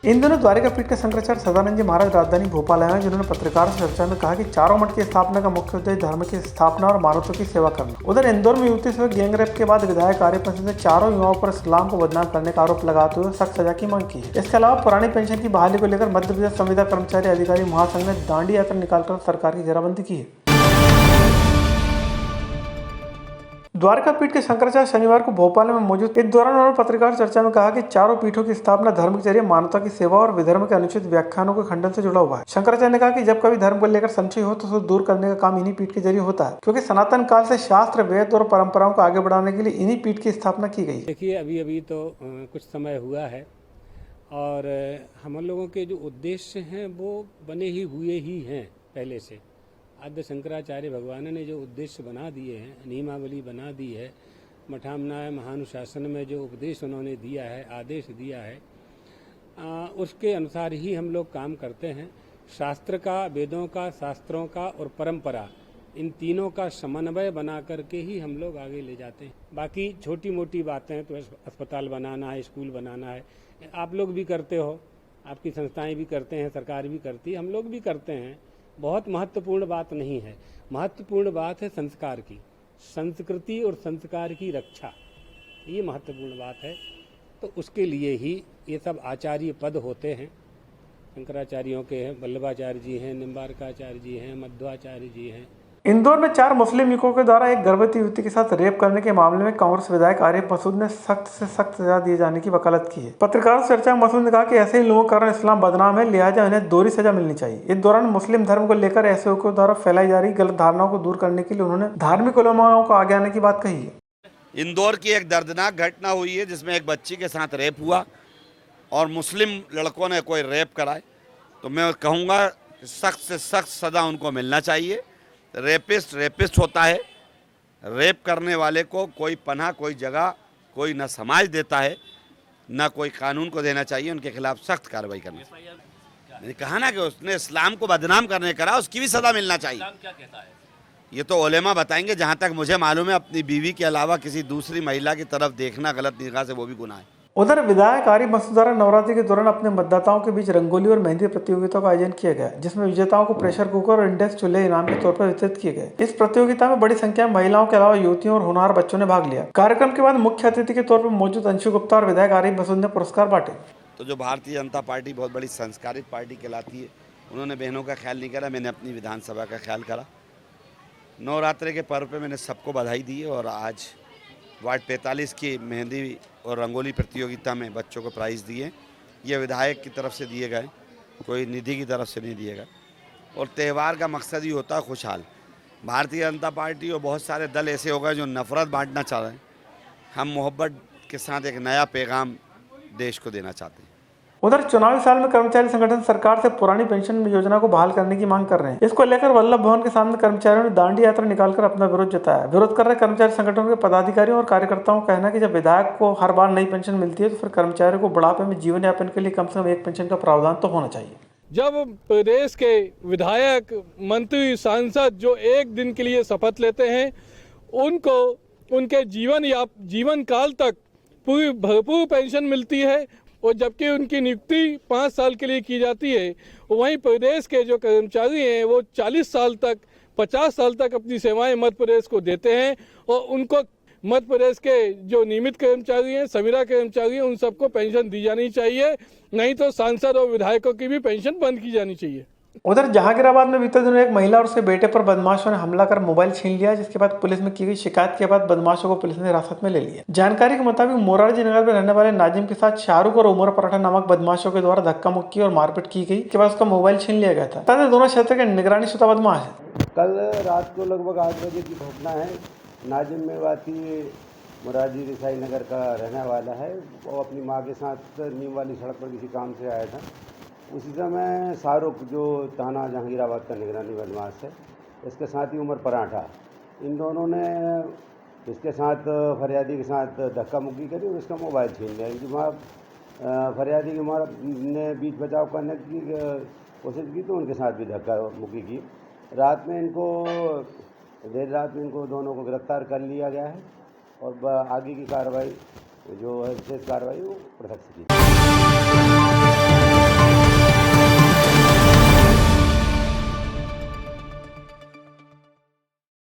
इन दोनों द्वारिका पीठ के शंकराचार्य सदानंद जी महाराज राजधानी भोपाल आए हैं, जिन्होंने पत्रकार चर्चा में कहा कि चारों मठ की स्थापना का मुख्य उद्देश्य धर्म की स्थापना और मानवता की सेवा करना। उधर इंदौर में युवती से गैंग रेप के बाद विधायक आरिफ मसूद ने चारों युवाओं पर इस्लाम को बदनाम करने का आरोप लगाते हुए सख्त सजा की मांग की है। इसके अलावा पुरानी पेंशन की बहाली को लेकर मध्य प्रदेश संविदा कर्मचारी अधिकारी महासंघ ने दांडी यात्रा निकालकर सरकार की घेराबंदी की है। द्वारका पीठ के शंकराचार्य शनिवार को भोपाल में मौजूद इस दौरान उन्होंने पत्रकार चर्चा में कहा कि चारों पीठों की स्थापना धर्म के जरिए मानवता की सेवा और विधर्म के अनुचित व्याख्यानों के खंडन से जुड़ा हुआ है। शंकराचार्य ने कहा कि जब कभी धर्म को लेकर संशय हो तो उसे दूर करने का काम इन्हीं पीठ के जरिए होता है, क्योंकि सनातन काल से शास्त्र, वेद और परंपराओं को आगे बढ़ाने के लिए इन्हीं पीठ की स्थापना की गई। देखिए, अभी तो कुछ समय हुआ है और हम लोगों के जो उद्देश्य हैं वो बने हुए ही हैं पहले से। आद्य शंकराचार्य भगवान ने जो उद्देश्य बना दिए हैं, नियमावली बना दी है, मठामनाय महानुशासन में जो उपदेश उन्होंने दिया है, आदेश दिया है, उसके अनुसार ही हम लोग काम करते हैं। शास्त्र का, वेदों का, शास्त्रों का और परंपरा, इन तीनों का समन्वय बना करके ही हम लोग आगे ले जाते हैं। बाकी छोटी मोटी बातें तो अस्पताल बनाना है, स्कूल बनाना है, आप लोग भी करते हो, आपकी संस्थाएं भी करते हैं, सरकार भी करती है, हम लोग भी करते हैं। बहुत महत्वपूर्ण बात नहीं है। महत्वपूर्ण बात है संस्कार की, संस्कृति और संस्कार की रक्षा, ये महत्वपूर्ण बात है। तो उसके लिए ही ये सब आचार्य पद होते हैं। शंकराचार्यों के हैं, वल्लभाचार्य जी हैं, निम्बारकाचार्य जी हैं, मध्वाचार्य जी हैं। इंदौर में 4 मुस्लिम युवकों के द्वारा एक गर्भवती युवती के साथ रेप करने के मामले में कांग्रेस विधायक आरिफ मसूद ने सख्त से सख्त सजा दिए जाने की वकालत की है। पत्रकार चर्चा में मसूद ने कहा कि ऐसे ही लोगों के कारण इस्लाम बदनाम है, लिहाजा उन्हें दोहरी सजा मिलनी चाहिए। इस दौरान मुस्लिम धर्म को लेकर ऐसे युवकों द्वारा फैलाई जा रही गलत धारणाओं को दूर करने के लिए उन्होंने धार्मिक उलमाओं को आगे आने की बात कही है। इंदौर की एक दर्दनाक घटना हुई है जिसमें एक बच्ची के साथ रेप हुआ और मुस्लिम लड़कों ने कोई रेप कराए, तो मैं कहूँगा सख्त से सख्त सजा उनको मिलना चाहिए। रेपिस्ट होता है। रेप करने वाले को कोई पनाह, कोई जगह, कोई न समाज देता है, न कोई कानून को देना चाहिए। उनके खिलाफ सख्त कार्रवाई करनी चाहिए। मैंने कहा ना कि उसने इस्लाम को बदनाम करने करा, उसकी भी सजा मिलना चाहिए। क्या कहता है? ये तो उलेमा बताएंगे। जहाँ तक मुझे मालूम है, अपनी बीवी के अलावा किसी दूसरी महिला की तरफ देखना गलत निगाह से, वो भी गुनाह है। उधर विधायक आरिफ मसूद द्वारा नवरात्रि के दौरान अपने मतदाताओं के बीच रंगोली और मेहंदी प्रतियोगिता का आयोजन किया गया, जिसमें विजेताओं को प्रेशर कुकर और इंडक्शन चूल्हे इनाम के तौर पर वितरित किए गए। इस प्रतियोगिता में बड़ी संख्या में महिलाओं के अलावा युवतियों और होनहार बच्चों ने भाग लिया। कार्यक्रम के बाद मुख्य अतिथि के तौर पर मौजूद अंशु गुप्ता और विधायक आरिफ मसूद ने पुरस्कार बांटे। तो जो भारतीय जनता पार्टी बहुत बड़ी संस्कारित पार्टी कहलाती है, उन्होंने बहनों का ख्याल नहीं करा, मैंने अपनी विधानसभा का ख्याल करा। नवरात्रि के पर्व पे मैंने सबको बधाई दी और आज वार्ड 45 की मेहंदी और रंगोली प्रतियोगिता में बच्चों को प्राइज़ दिए। ये विधायक की तरफ से दिए गए, कोई निधि की तरफ से नहीं दिए गए। और त्यौहार का मकसद ही होता है खुशहाल। भारतीय जनता पार्टी और बहुत सारे दल ऐसे हो गए जो नफ़रत बांटना चाह रहे हैं। हम मोहब्बत के साथ एक नया पैगाम देश को देना चाहते हैं। उधर चुनावी साल में कर्मचारी संगठन सरकार से पुरानी पेंशन योजना को बहाल करने की मांग कर रहे हैं। इसको लेकर वल्लभ भवन के सामने कर्मचारियों ने दांडी यात्रा निकालकर अपना विरोध जताया। विरोध कर रहे कर्मचारी संगठनों के पदाधिकारियों और कार्यकर्ताओं का कहना है कि जब विधायक को हर बार नई पेंशन मिलती है तो फिर कर्मचारियों को बुढ़ापे में जीवन यापन के लिए कम से कम एक पेंशन का प्रावधान तो होना चाहिए। जब प्रदेश के विधायक, मंत्री, सांसद जो एक दिन के लिए शपथ लेते हैं, उनको उनके जीवन काल तक पूरी भरपूर पेंशन मिलती है, और जबकि उनकी नियुक्ति 5 साल के लिए की जाती है, वहीं प्रदेश के जो कर्मचारी हैं वो 40 साल तक, 50 साल तक अपनी सेवाएं मध्य प्रदेश को देते हैं, और उनको मध्य प्रदेश के जो नियमित कर्मचारी हैं, संविदा कर्मचारी हैं, उन सबको पेंशन दी जानी चाहिए। नहीं तो सांसद और विधायकों की भी पेंशन बंद की जानी चाहिए। उधर जहांगीराबाद में बीते दिनों एक महिला और उसके बेटे पर बदमाशों ने हमला कर मोबाइल छीन लिया, जिसके बाद पुलिस में की गई शिकायत के बाद बदमाशों को पुलिस ने हिरासत में ले लिया। जानकारी के मुताबिक मोरारजी नगर में रहने वाले नाजिम के साथ शाहरुख और उमर पराठा नामक बदमाशों के द्वारा धक्का मुक्की और मारपीट की गई। के बाद उसका मोबाइल छीन लिया गया था। तथा दोनों क्षेत्र के निगरानी शुदा बदमाश है। कल रात को लगभग 8 बजे की घटना है। नाजिम मेवाती मोरारजी देसाई नगर का रहने वाला है। वो अपनी माँ के साथ नीम वाली सड़क पर किसी काम से आया था। उसी समय शाहरुख, जो थाना जहांगीराबाद का निगरानी बदमाश है, इसके साथ ही उमर पराठा, इन दोनों ने इसके साथ फरियादी के साथ धक्का मुक्की करी और इसका मोबाइल छीन लिया। इनकी माँ फरियादी की माँ ने बीच बचाव करने की कोशिश की तो उनके साथ भी धक्का मुक्की की। देर रात में इनको दोनों को गिरफ्तार कर लिया गया है और आगे की कार्रवाई जो है विशेष कार्रवाई वो पृथक से की।